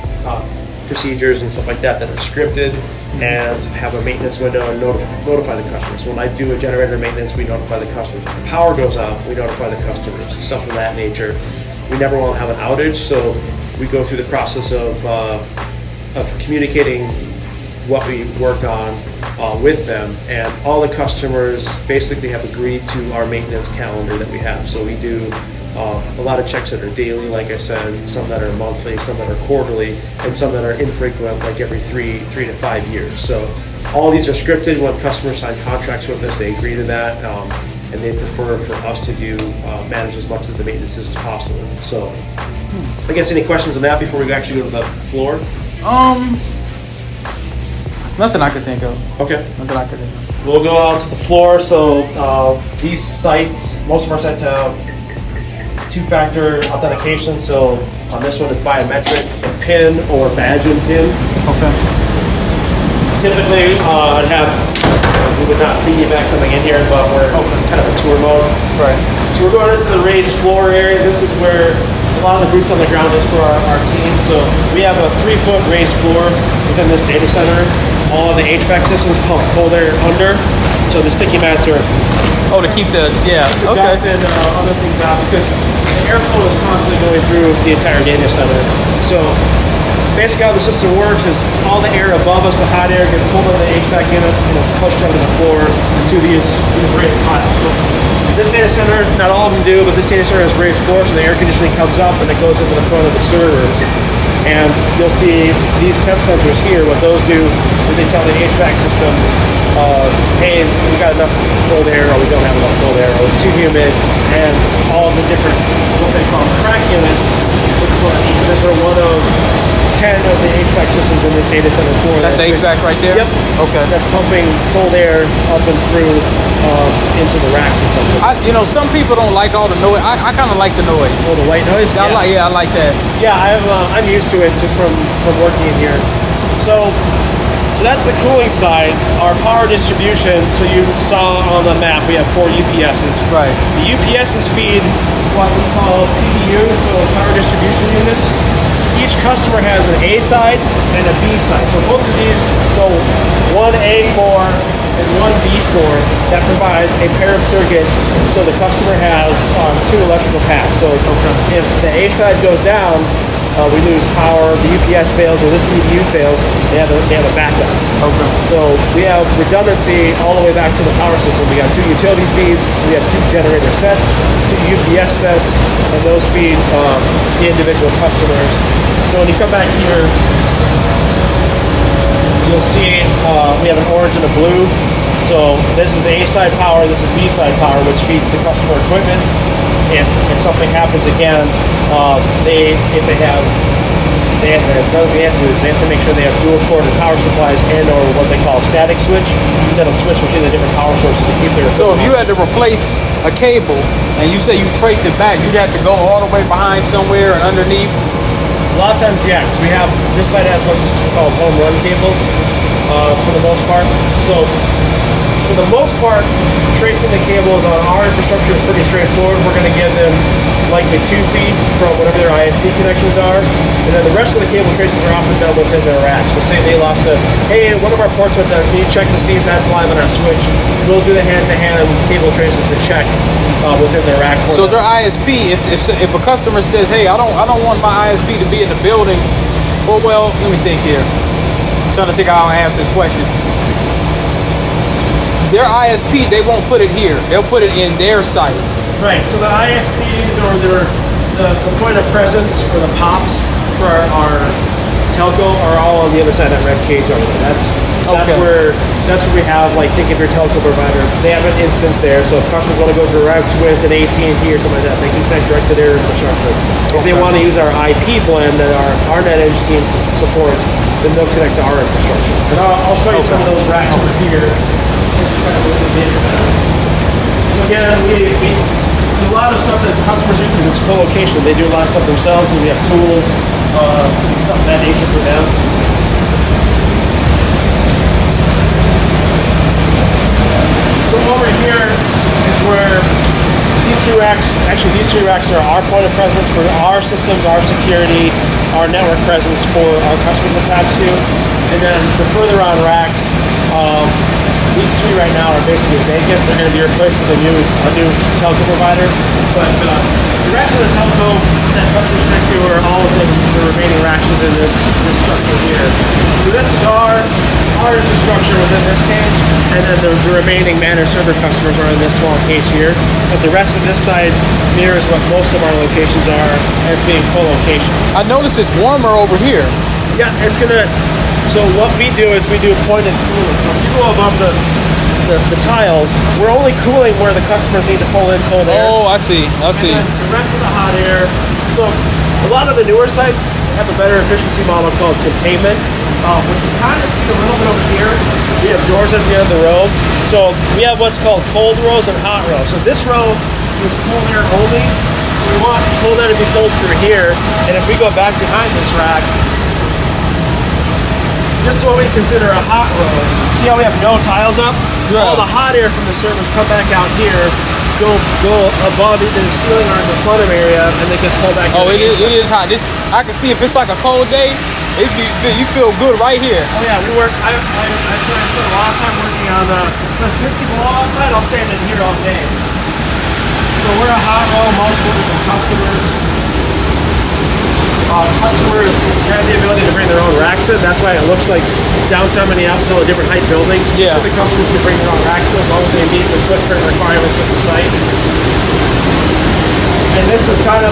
procedures and stuff like that are scripted and have a maintenance window and notify the customers. So when I do a generator maintenance, we notify the customers. If the power goes out, we notify the customers, stuff of that nature. We never want to have an outage, so we go through the process of communicating what we work on with them, and all the customers basically have agreed to our maintenance calendar that we have. So we do a lot of checks that are daily, like I said, some that are monthly, some that are quarterly, and some that are infrequent, like every three to 5 years. So all these are scripted. When customers sign contracts with us, they agree to that, and they prefer for us to manage as much of the maintenance as possible. So I guess any questions on that before we actually go to the floor? Nothing I could think of. Okay. Nothing I could think of. We'll go out to the floor. So these sites, most of our sites have two-factor authentication. So on this one, it's biometric, a PIN or badge and PIN. Okay. Typically, we would not piggyback coming in here, but we're kind of a tour mode. Right. So we're going into the raised floor area. This is where a lot of the boots on the ground is for our team. So we have a 3-foot raised floor within this data center. All of the HVAC systems pump cold air under. So the sticky mats are To keep the dust and other things out, because the airflow is constantly going through the entire data center. So basically how the system works is all the air above us, the hot air, gets pulled into the HVAC units and is pushed under the floor to these raised tiles. So this data center, not all of them do, but this data center has raised floors, so the air conditioning comes up and it goes into the front of the servers. And you'll see these temp sensors here. What those do is they tell the HVAC systems, hey, we got enough cold air, or we don't have enough cold air, or it's too humid, and all the different what they call crack units, which these are one of 10 of the HVAC systems in this data center floor. That's the HVAC right there? Yep. Okay. That's pumping cold air up and through into the racks and stuff. Some people don't like all the noise. I kind of like the noise. Oh, the white noise? I like that. Yeah, I'm used to it just from working in here. So that's the cooling side. Our power distribution, so you saw on the map, we have 4 UPSs. Right. The UPSs feed what we call PDUs, so power distribution units. Each customer has an A side and a B side. So both of these, so one A4 and one B4, that provides a pair of circuits so the customer has 2 electrical paths. So if the A side goes down, we lose power, the UPS fails, or this PDU fails, they have a backup. Okay. So we have redundancy all the way back to the power system. We got 2 utility feeds, we have 2 generator sets, 2 UPS sets, and those feed the individual customers. So when you come back here, you'll see we have an orange and a blue. So this is A side power, this is B side power, which feeds the customer equipment. If something happens again, they have to make sure they have dual corded power supplies and or what they call a static switch that'll switch between the different power sources to keep their. So if you had to replace a cable and you say you trace it back, you'd have to go all the way behind somewhere and underneath. A lot of times, yeah, because we have this side has what's called home run cables for the most part. So for the most part, tracing the cables on our infrastructure is pretty straightforward. We're going to give them likely 2 feeds from whatever their ISP connections are, and then the rest of the cable traces are often done within their rack. So say they lost hey, one of our ports went down, can you check to see if that's live on our switch? We'll do the hand-to-hand cable traces to check within their rack. So their ISP, if a customer says, hey, I don't want my ISP to be in the building, well, let me think here. I'm trying to think how I answer this question. Their ISP, they won't put it here. They'll put it in their site. Right. So the ISPs or the point of presence for the POPs for our telco are all on the other side of that red cage over there. That's where we have, like, think of your telco provider. They have an instance there, so if customers want to go direct with an AT&T or something like that, they can connect direct to their infrastructure. If they want to use our IP blend that our NetEdge team supports, then they'll connect to our infrastructure. And I'll show you some of those racks over here. So again, we do a lot of stuff that customers do because it's co-location. They do a lot of stuff themselves, and we have tools, stuff of that nature for them. So over here is where these 3 racks are our point of presence for our systems, our security, our network presence for our customers attached to. And then the further on racks, these 3 right now are basically vacant. They're going to be replaced with a new telco provider. But the rest of the telco that customers connect to are all of the remaining racks within this structure here. So this is our infrastructure within this cage, and then the remaining managed server customers are in this small cage here. But the rest of this side mirrors what most of our locations are as being co-location. I notice it's warmer over here. Yeah, it's gonna. So what we do is we do pointed cooling. So if you go above the tiles, we're only cooling where the customers need to pull in cold air. Oh, I see. And then the rest of the hot air. So a lot of the newer sites have a better efficiency model called containment, which you kind of see a little bit over here. We have doors at the end of the row. So we have what's called cold rows and hot rows. So this row is cold air only. So we want cold air to be pulled through here. And if we go back behind this rack, this is what we consider a hot row. See how we have no tiles up? Yeah. All the hot air from the servers come back out here, go above either the ceiling or the front area, and it gets pulled back. Oh, it is hot. I can see if it's like a cold day, you feel good right here. Oh yeah, we work. I spend a lot of time working on there's 50 people outside. I'll stand in here all day. So we're a hot row. Most of the customers have the ability to bring their it. That's why it looks like downtown Minneapolis, all the different height buildings. Yeah. So the customers can bring their own racks as long as they meet the footprint requirements of the site. And this is kind of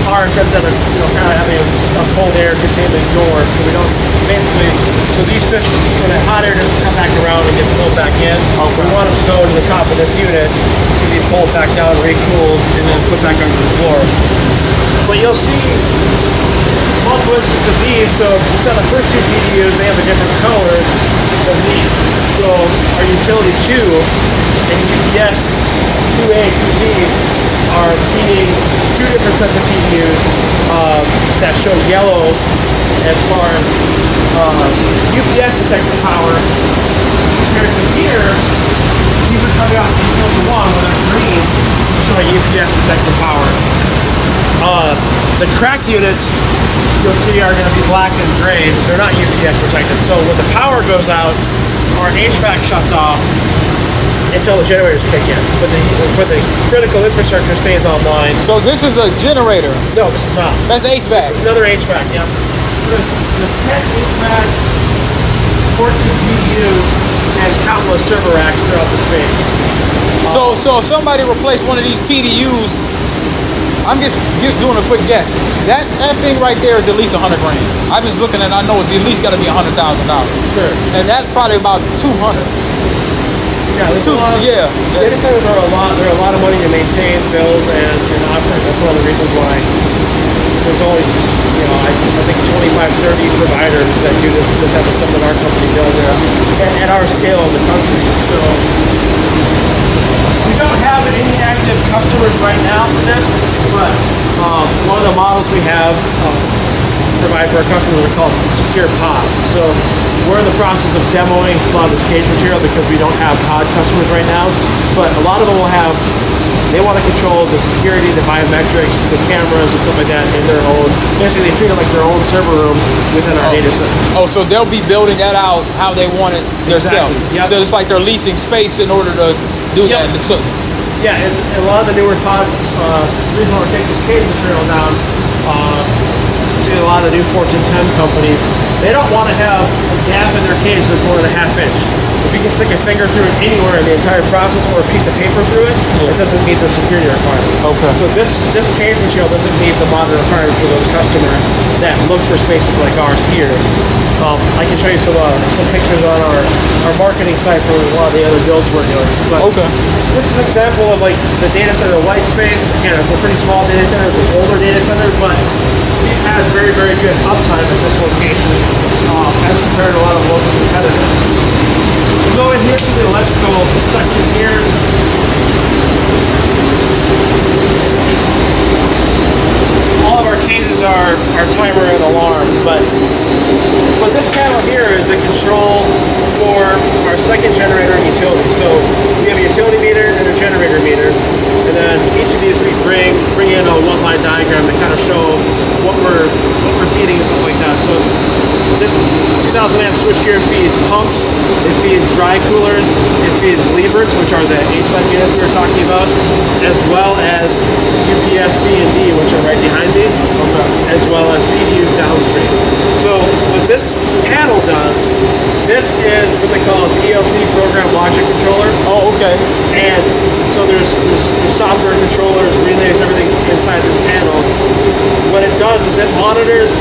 our attempt at kind of having a cold air containment door, so we don't basically, so these systems, so that hot air doesn't come back around and get pulled back in. We want it to go to the top of this unit to be pulled back down, recooled, and then put back onto the floor. But you'll see multiple instances of these. So you saw the first two PDUs, they have a different color than these. So our utility 2 and UPS 2A, 2B are feeding two different sets of PDUs that show yellow as far as UPS protected power. Compared to here, these are coming out from utility 1 where they're green, showing UPS protected power. The crack units you'll see are going to be black and gray. They're not UPS protected. So when the power goes out, our HVAC shuts off until the generators kick in. But the critical infrastructure stays online. So this is a generator. No, this is not. That's This HVAC. is another HVAC, yeah. So there's 10 HVACs, 14 PDUs, and countless server racks throughout the space. So if somebody replaced one of these PDUs, I'm just doing a quick guess. That thing right there is at least $100,000. I'm just looking at. I know it's at least got to be $100,000. Sure. And that's probably about 200. Yeah, there's a lot of, Yeah. Data centers are a lot of money to maintain, build, and operate. That's one of the reasons why there's always, I think 25, 30 providers that do this type of stuff that our company does at our scale in the country. So we don't have any active customers right now for this, but one of the models we have provide for our customers are called secure pods. So we're in the process of demoing a lot of this cage material because we don't have pod customers right now, but a lot of them will have, they want to control the security, the biometrics, the cameras and stuff like that in their own, basically they treat it like their own server room within our data centers. Oh, so they'll be building that out how they want it themselves. Exactly. Yep. So it's like they're leasing space in order to do Yep. that. So, Yeah, and a lot of the newer pods, the reason why we're taking this cage material down, see a lot of the new Fortune 10 companies, they don't want to have a gap in their cage that's more than a half inch. If you can stick a finger through it anywhere in the entire process or a piece of paper through it, it doesn't meet their security requirements. Okay. So this cage material doesn't meet the modern requirements for those customers that look for spaces like ours here. I can show you some pictures on our marketing site for a lot of the other builds we're doing. But Okay. this is an example of like the data center white space. Again, it's a pretty small data center. It's an older data center, but we've had very, very good uptime at this location as compared to a lot of local competitors. We'll go in here to the electrical section here. All of our cages are timer and alarms, but this panel here is the control for our second generator and utility. So we have a utility meter and a generator meter, and then each of these we bring in a one-line diagram to kind of show what we're feeding and stuff like that. So this 2000 amp switchgear feeds pumps, it feeds dry coolers, it feeds Lieberts, which are the HVAC units we were talking about, as well as UPS C and D, which are right behind me, as well as PDUs downstream. So what this panel does, this is what they call a PLC program logic controller. Oh, okay. And so there's software controllers, relays, everything inside this panel. What it does is it monitors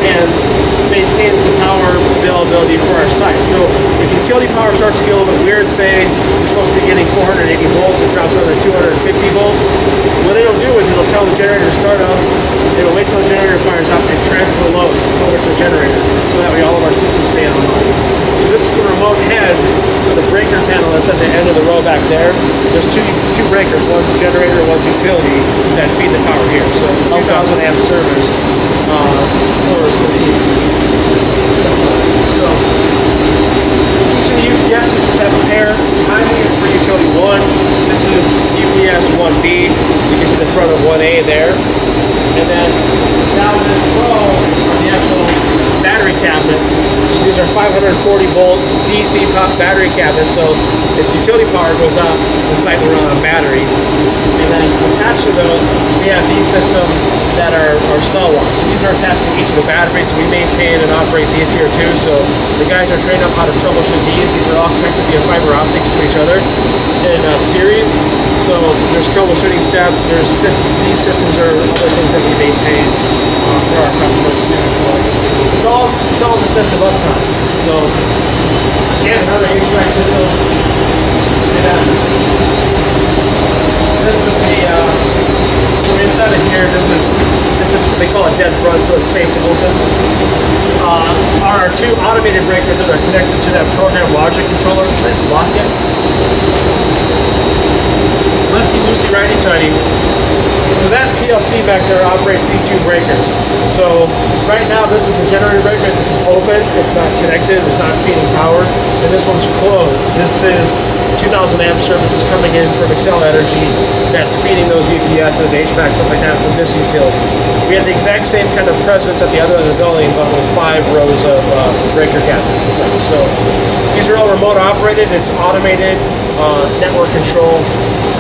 and maintains the power availability for our site. So if utility power starts to get a little bit weird, say you're supposed to be getting 480 volts, it drops down to 250 volts, what it'll do is it'll tell the generator to start up, it'll wait till the generator fires up and transfer load over to the generator. So that way all of our systems stay online. So this is the remote head for the breaker panel that's at the end of the row back there. There's two breakers, one's generator, one's utility, that feed the power here. So it's a 2,000 amp service for these. So each of the UPS systems have a pair. Behind me is for utility 1. This is UPS 1B. You can see the front of 1A there. And then down this row are the actual battery cabinets. So these are 540 volt DC battery cabinet, so if utility power goes out, the site will run on battery. And then attached to those, we have these systems that are cell locks. So these are attached to each of the batteries, so we maintain and operate these here too. So the guys are trained up how to troubleshoot these. These are all connected via fiber optics to each other in a series. So there's troubleshooting steps. These systems are other things that we maintain for our customers to do. So it's all in the sense of uptime. So again, another HVAC system. This is from inside of here. This is they call it dead front, so it's safe to open. Our two automated breakers that are connected to that program logic controller. Let's lock it. Lefty, loosey, righty, tighty. So that PLC back there operates these two breakers. So right now this is the generator breaker. This is open. It's not connected. It's not feeding power. And this one's closed. This is 2,000 amp services coming in from Excel Energy that's feeding those UPSs, HVAC, stuff like that from this utility. We have the exact same kind of presence at the other end of the building, but with 5 rows of breaker cabinets. So these are all remote operated. It's automated, network controlled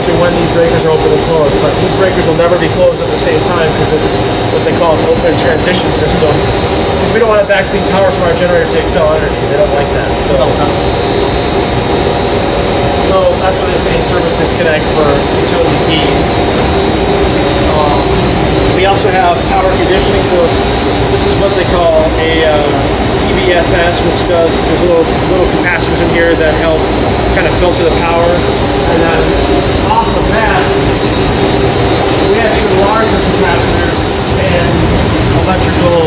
to when these breakers are open and closed. But these breakers will never be closed at the same time because it's what they call an open transition system. Because we don't want to backfeed power from our generator to Excel Energy. They don't like that. So that's why they say service disconnect for utility B. We also have power conditioning. So this is what they call a TVSS, which there's little capacitors in here that help kind of filter the power. And then off of that, we have even larger capacitors and electrical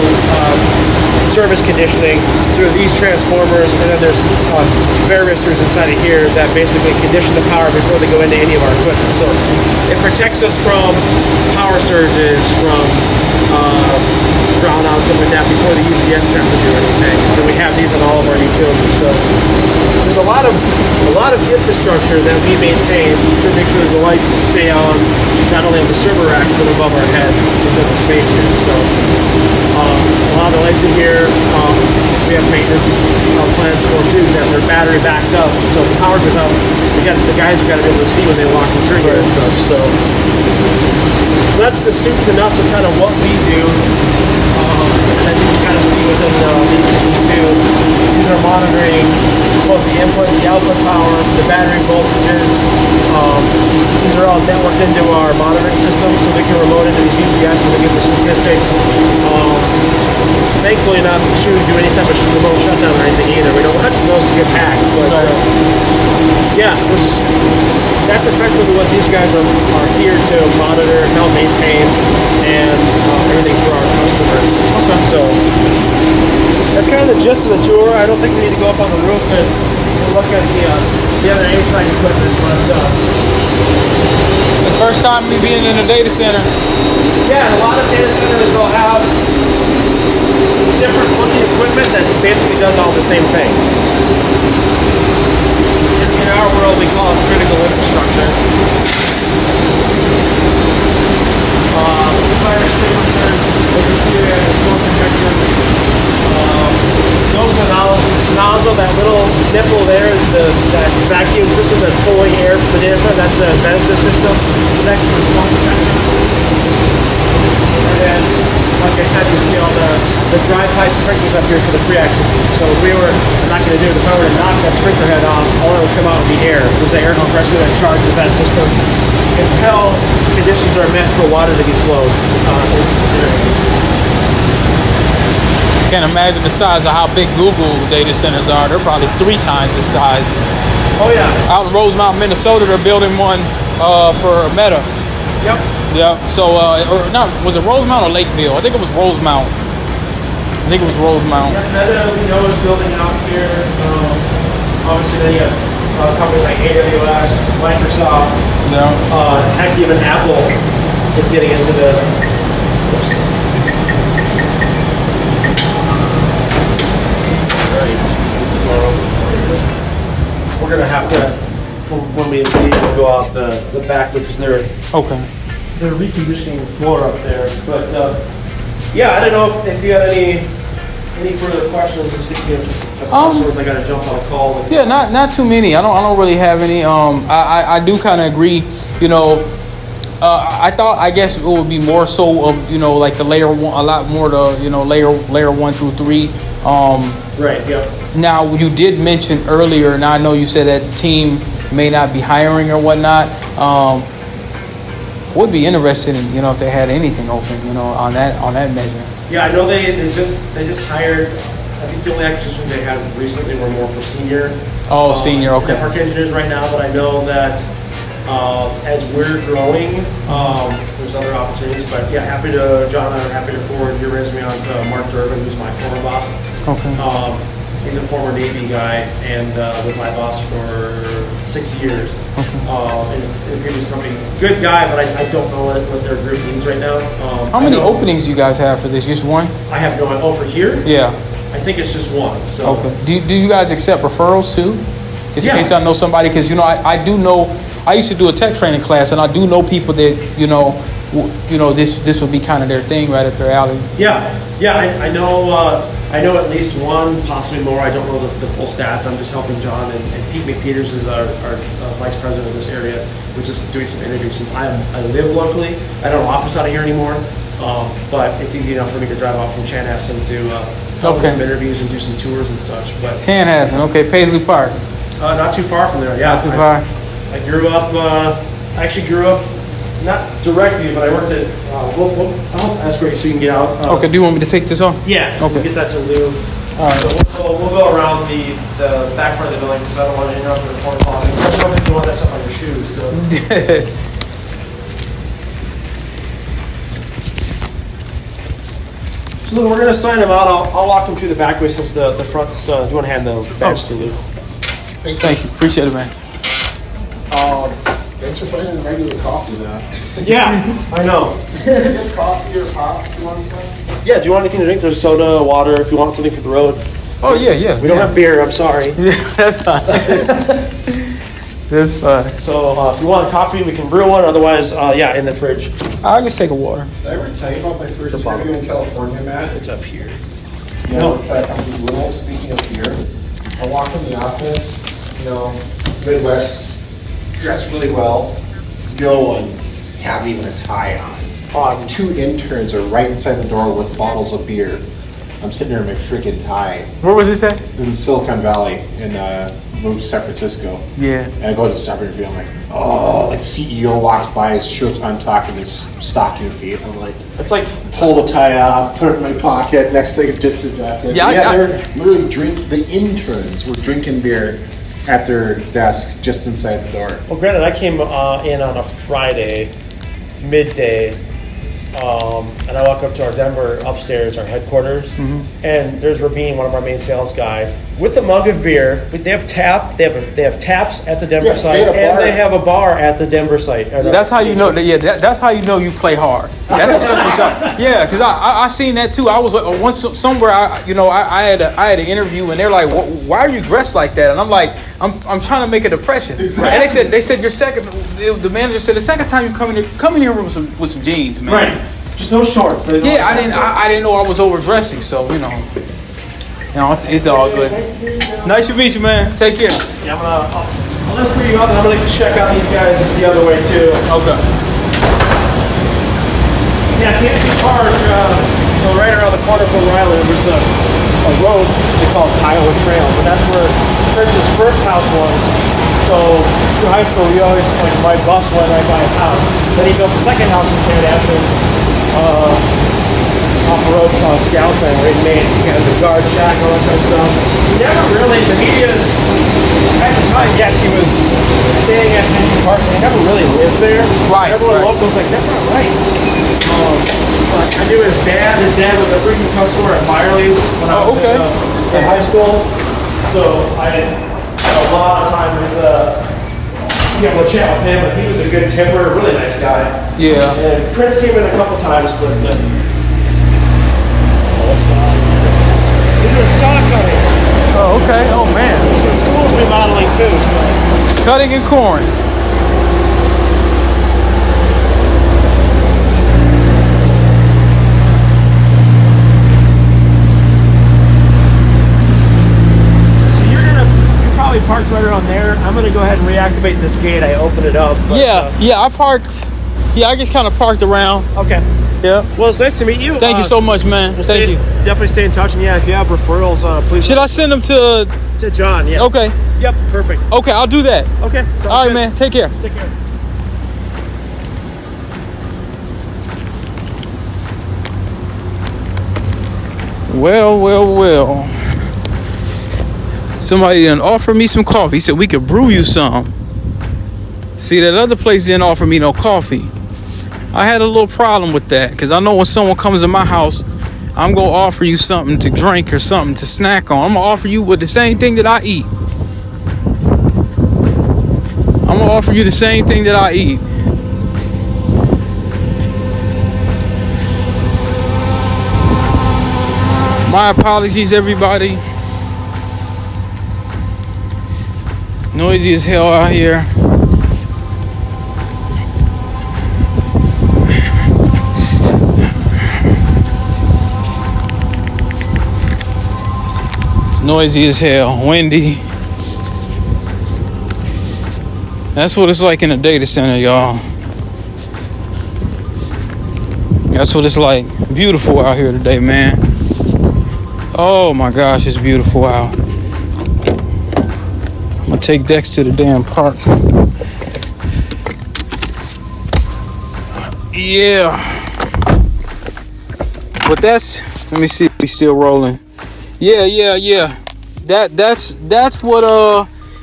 service conditioning through these transformers, and then there's varistors inside of here that basically condition the power before they go into any of our equipment. So it protects us from power surges, from brownouts, stuff like that before the UPS have to do anything. And we have these on all of our utilities. So there's a lot of infrastructure that we maintain to make sure the lights stay on, not only on the server racks but above our heads within the space here. So a lot of the lights in here, we have maintenance plans for too that they're battery backed up. So if the power goes out, the guys have got to be able to see when they lock the trigger and stuff. So that's the soup to nuts of kind of what we do. And then you can kind of see within these systems too. These are monitoring both the input and the output power, the battery voltages. These are all networked into our monitoring system, so we can remote into these UPSs and get the statistics. Thankfully, not sure we do any type of remote shutdown or anything either. We don't want those to get hacked, but yeah, that's effectively what these guys are here to monitor, help maintain, and everything for our customers. Okay. So that's kind of the gist of the tour. I don't think we need to go up on the roof and look at the other HVAC equipment, but The first time me being in a data center. yeah, a lot of data centers will have different looking equipment that basically does all the same thing. In our world, we call it critical infrastructure. Fire extinguishers, exterior and smoke detectors. Those are the nozzle, that little nipple there is that vacuum system that's pulling air from the data center. That's the Vestas system next to the smoke detector. And then, like I said, you see all the dry pipe sprinklers up here for the pre-action system. So if I'm not going to do it, if I were to knock that sprinkler head off, all that would come out would be air. There's the air compressor that charges that system until conditions are met for water to be flowed into this area. Can't imagine the size of how big Google data centers are. They're probably 3 times this size. Oh yeah. Out in Rosemount, Minnesota, they're building one for Meta. Yep. Yeah. So, or not, was it Rosemount or Lakeville? I think it was Rosemount. Yeah, Meta, we know, is building out here. Obviously, then you have companies like AWS, Microsoft. Yeah. Heck, even Apple is getting into the. Oops. We're gonna have to, when we leave, we'll go out the back because they're reconditioning the floor up there. But yeah, I don't know if you had any Any further questions? Just thinking of customers, I gotta jump on a call. Yeah, not too many. I don't really have any. I do kind of agree. You know, I guess it would be more so of, you know, like the layer one, a lot more the, you know, layer 1 through 3. Right. Yep. Now you did mention earlier, and I know you said that team may not be hiring or whatnot. Would be interested in, you know, if they had anything open, you know, on that measure. Yeah, I know they just hired. I think the only acquisitions they had recently were more for senior. Oh, senior, okay. Network engineers right now, but I know that as we're growing, there's other opportunities. But yeah, John and I are happy to forward your resume on to Mark Durbin, who's my former boss. Okay. He's a former Navy guy and with my boss for 6 years in the previous company. Good guy, but I don't know what their group needs right now. How many openings do you guys have for this? Just one? I have no idea. Oh, for here? Yeah. I think it's just one. So. Okay. Do you guys accept referrals too? Just in Yeah. case I know somebody, because, you know, I do know, I used to do a tech training class, and I do know people that, you know, this would be kind of their thing, right up their alley. Yeah. I know. I know at least one, possibly more. I don't know the full stats. I'm just helping John, and Pete McPeters is our vice president of this area. We're just doing some interviews since I live locally. I don't office out of here anymore, but it's easy enough for me to drive off from Chanhassen to do some interviews and do some tours and such. But Chanhassen, okay, Paisley Park. not too far from there. Yeah, Not too far. I grew up. I actually grew up not directly, but I worked at. I'll escort you so you can get out. Okay, do you want me to take this off? Yeah. Okay. We'll get that to Lou. All right. So we'll go around the back part of the building because I don't want to interrupt the phone calls. Especially when you want that stuff on your shoes. So. So Lou, we're gonna sign them out. I'll walk them through the back way since the front's. Do you want to hand the badge to Lou? Thank you. Appreciate it, man. Thanks for finding the regular coffee now. Yeah, I know. Get coffee or pop, you want something? Yeah, do you want anything to drink? There's soda, water, if you want something for the road. Oh, yeah. We don't have beer, I'm sorry. That's fine. That's fine. So if you want a coffee, we can brew one. Otherwise, in the fridge. I'll just take a water. Did I ever tell you about my first interview in California, Matt? It's up here. You know, speaking of beer, I walk in the office, you know, Midwest, dressed really well. No one has even a tie on. 2 interns are right inside the door with bottles of beer. I'm sitting there in my freaking tie Where was this at? in Silicon Valley and moved to San Francisco. Yeah. And I go to the job interview, I'm like, oh, like the CEO walks by, his shirt's untucked and his stocking feet. I'm like, It's like, pull the tie off, put it in my pocket, next thing, jitsu jacket. Yeah, They're literally the interns were drinking beer at their desks just inside the door. well, granted, I came in on a Friday, midday, and I walk up to our Denver upstairs, our headquarters, and there's Rabin, one of our main sales guy, with a mug of beer. But they have taps at the Denver Yeah, site, they had a and bar. they have a bar at the Denver site. That's how you know. That's how you know you play hard. That's a special job. Yeah, because I seen that too. I was once somewhere. I had an interview, and they're like, "Why are you dressed like that?" And I'm like, "I'm trying to make a depression." Exactly. And they said your second. The manager said the second time you come in here with some jeans, man. Right, just no shorts. Yeah, I didn't know I was overdressing, so it's all good. Nice to meet you, man. Take care. Yeah, I'll escort you out, and I'm gonna check out these guys the other way too. Okay. Yeah, Kansas Park, so right around the corner from Ryland, there's a road they call Kiowa Trail, but that's where Prince's first house was. So through high school, we always, my bus went right by his house. Then he built the second house in Chanhassen, off a road called Galpin, where he made kind of the guard shack, all that kind of stuff. He never really, the media's, at the time, yes, he was staying at Kansas Park, but he never really lived there. Right, Everyone right. local was like, that's not right. But I knew his dad. His dad was a freaking customer at Byerly's when I was in high school. So I had a lot of time with, be able to chat with him. But he was a good tipper, really nice guy. Yeah. And Prince came in a couple times, but what's going on here? He's doing saw cutting. Oh, okay. Oh, man. The school's remodeling too. So. Cutting and corn. parked right around there. I'm gonna go ahead and reactivate this gate. I opened it up. But, Yeah, I parked. Yeah, I just kind of parked around. Okay. Yeah. Well, it's nice to meet you. Thank you so much, man. We'll Thank you. Definitely stay in touch. And yeah, if you have referrals, please. Should I send them to? To John? Yeah. Okay. Yep. Perfect. Okay, I'll do that. Okay. sounds All right, good. man. Take care. Take care. Well. Somebody done offered me some coffee. He said we could brew you some. See, that other place didn't offer me no coffee. I had a little problem with that because I know when someone comes to my house, I'm going to offer you something to drink or something to snack on. I'm going to offer you with the same thing that I eat. I'm going to offer you the same thing that I eat. My apologies, everybody. Noisy as hell out here. Noisy as hell, windy. That's what it's like in a data center, y'all. That's what it's like. Beautiful out here today, man. Oh my gosh, it's beautiful out. I'm gonna take Dex to the damn park. Yeah. But let me see if we still rolling. Yeah. That's what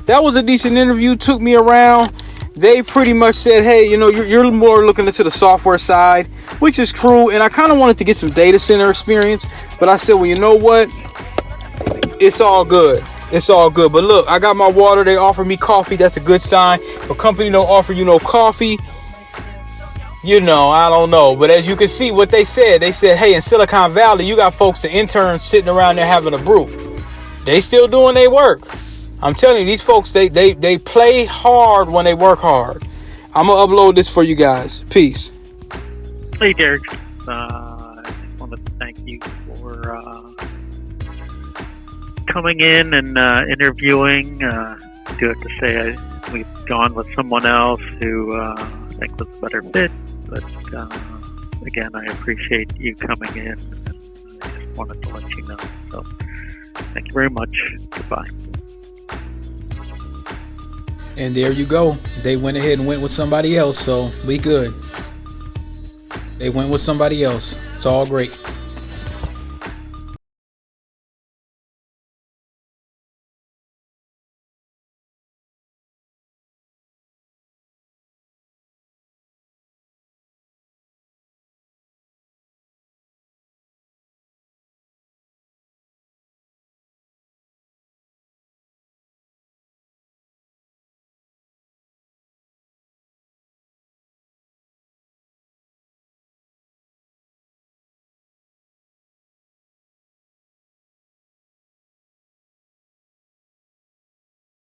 that was a decent interview. Took me around. They pretty much said, hey, you're more looking into the software side, which is true. And I kind of wanted to get some data center experience, but I said, well, you know what? It's all good. But look, I got my water. They offered me coffee. That's a good sign. If a company don't offer you no coffee, I don't know. But as you can see what they said, hey, in Silicon Valley, you got folks, the interns sitting around there having a brew. They still doing their work. I'm telling you, these folks, they play hard when they work hard. I'm going to upload this for you guys. Peace. Hey, Derek. I just wanted to thank you for coming in and interviewing. I do have to say we've gone with someone else who I think was a better fit. But again, I appreciate you coming in. And I just wanted to let you know. So thank you very much. Goodbye. And there you go. They went ahead and went with somebody else, so we good. They went with somebody else. It's all great.